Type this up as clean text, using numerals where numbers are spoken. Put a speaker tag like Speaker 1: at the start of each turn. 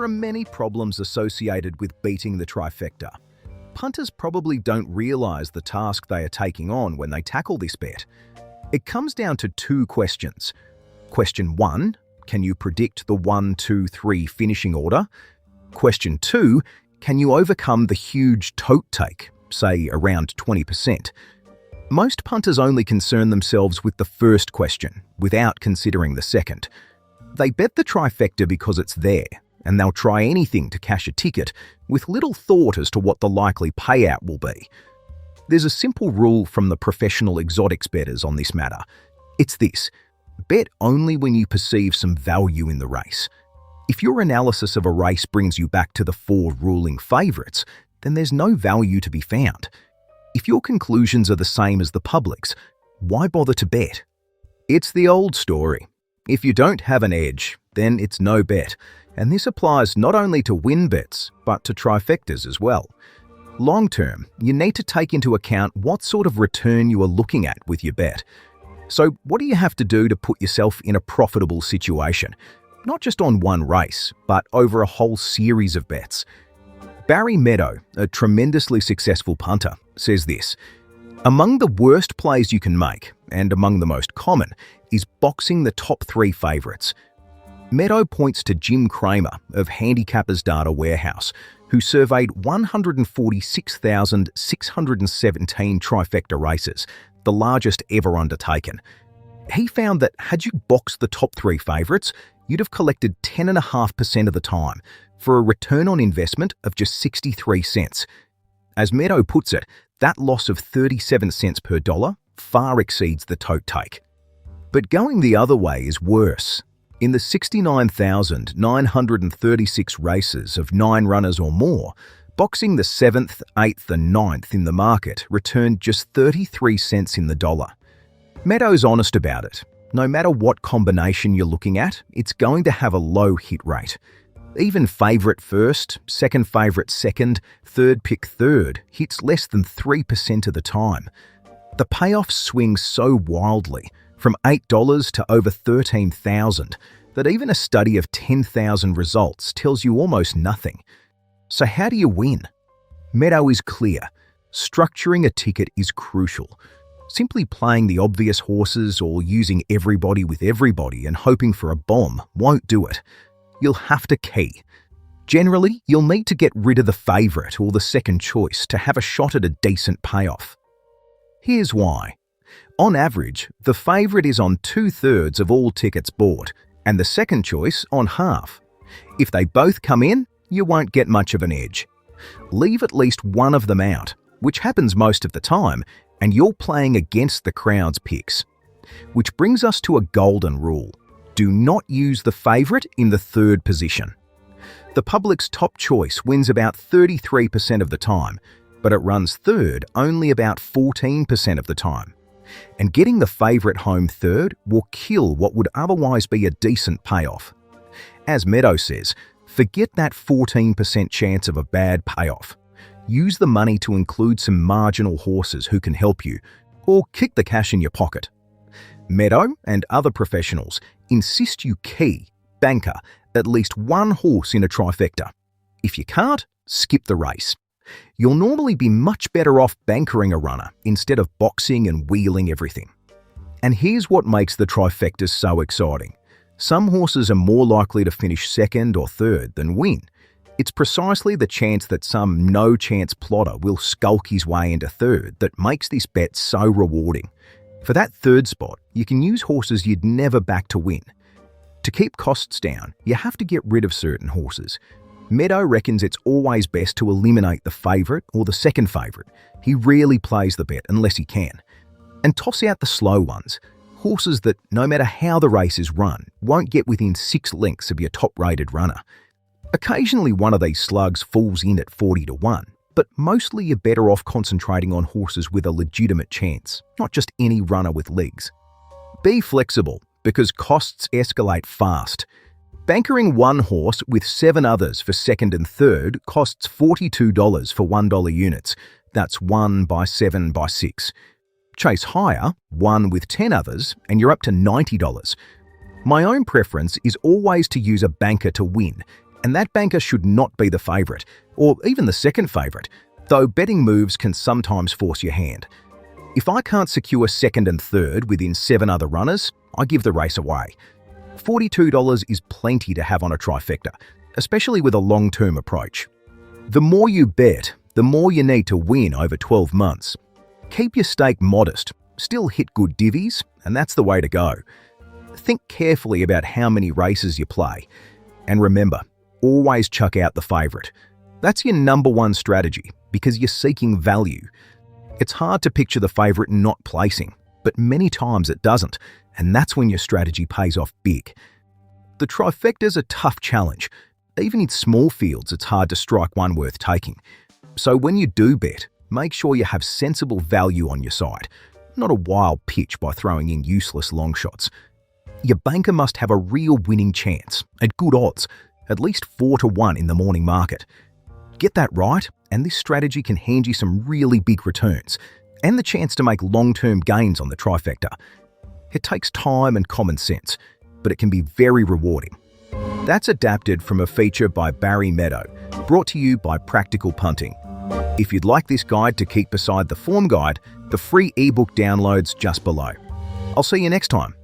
Speaker 1: There are many problems associated with beating the trifecta. Punters probably don't realize the task they are taking on when they tackle this bet. It comes down to two questions. Question 1, can you predict the 1, 2, 3 finishing order? Question 2, can you overcome the huge tote take, say around 20%? Most punters only concern themselves with the first question, without considering the second. They bet the trifecta because it's there, and they'll try anything to cash a ticket with little thought as to what the likely payout will be. There's a simple rule from the professional exotics bettors on this matter. It's this: bet only when you perceive some value in the race. If your analysis of a race brings you back to the 4 ruling favourites, then there's no value to be found. If your conclusions are the same as the public's, why bother to bet? It's the old story. If you don't have an edge, then it's no bet. And this applies not only to win bets, but to trifectas as well. Long term, you need to take into account what sort of return you are looking at with your bet. So what do you have to do to put yourself in a profitable situation? Not just on one race, but over a whole series of bets. Barry Meadow, a tremendously successful punter, says this: among the worst plays you can make, and among the most common, is boxing the top 3 favourites. Meadow points to Jim Kramer of Handicappers Data Warehouse, who surveyed 146,617 trifecta races, the largest ever undertaken. He found that had you boxed the top 3 favourites, you'd have collected 10.5% of the time, for a return on investment of just 63 cents. As Meadow puts it, that loss of 37 cents per dollar far exceeds the tote take. But going the other way is worse. In the 69,936 races of 9 runners or more, boxing the 7th, 8th and 9th in the market returned just 33 cents in the dollar. Meadow's honest about it. No matter what combination you're looking at, it's going to have a low hit rate. Even favourite first, second favourite second, third pick third hits less than 3% of the time. The payoff swings so wildly, from $8 to over $13,000, that even a study of 10,000 results tells you almost nothing. So how do you win? Meadow is clear. Structuring a ticket is crucial. Simply playing the obvious horses or using everybody with everybody and hoping for a bomb won't do it. You'll have to key. Generally, you'll need to get rid of the favourite or the second choice to have a shot at a decent payoff. Here's why. On average, the favourite is on 2/3 of all tickets bought, and the second choice on half. If they both come in, you won't get much of an edge. Leave at least one of them out, which happens most of the time, and you're playing against the crowd's picks. Which brings us to a golden rule. Do not use the favourite in the 3rd position. The public's top choice wins about 33% of the time, but it runs 3rd only about 14% of the time. And getting the favourite home 3rd will kill what would otherwise be a decent payoff. As Meadow says, forget that 14% chance of a bad payoff. Use the money to include some marginal horses who can help you, or kick the cash in your pocket. Meadow and other professionals insist you banker, at least one horse in a trifecta. If you can't, skip the race. You'll normally be much better off bankering a runner instead of boxing and wheeling everything. And here's what makes the trifectas so exciting. Some horses are more likely to finish 2nd or 3rd than win. It's precisely the chance that some no-chance plotter will skulk his way into 3rd that makes this bet so rewarding. For that 3rd spot, you can use horses you'd never back to win. To keep costs down, you have to get rid of certain horses. Meadow reckons it's always best to eliminate the favourite or the second favourite. He rarely plays the bet unless he can. And toss out the slow ones, horses that, no matter how the race is run, won't get within 6 lengths of your top-rated runner. Occasionally one of these slugs falls in at 40-1, but mostly you're better off concentrating on horses with a legitimate chance, not just any runner with legs. Be flexible, because costs escalate fast. Bankering one horse with 7 others for 2nd and 3rd costs $42 for $1 units. That's 1 by 7 by 6. Chase higher, 1 with 10 others, and you're up to $90. My own preference is always to use a banker to win, And that banker should not be the favourite, or even the second favourite, though betting moves can sometimes force your hand. If I can't secure second and third within 7 other runners, I give the race away. $42 is plenty to have on a trifecta, especially with a long-term approach. The more you bet, the more you need to win over 12 months. Keep your stake modest, still hit good divvies, and that's the way to go. Think carefully about how many races you play. And remember, always chuck out the favourite. That's your number one strategy, because you're seeking value. It's hard to picture the favourite not placing, but many times it doesn't, and that's when your strategy pays off big. The trifecta's a tough challenge. Even in small fields, it's hard to strike one worth taking. So when you do bet, make sure you have sensible value on your side, not a wild pitch by throwing in useless long shots. Your banker must have a real winning chance, at good odds, at least 4-1 in the morning market. Get that right, and this strategy can hand you some really big returns, and the chance to make long-term gains on the trifecta. It takes time and common sense, but it can be very rewarding. That's adapted from a feature by Barry Meadow, brought to you by Practical Punting. If you'd like this guide to keep beside the form guide, the free ebook download's just below. I'll see you next time.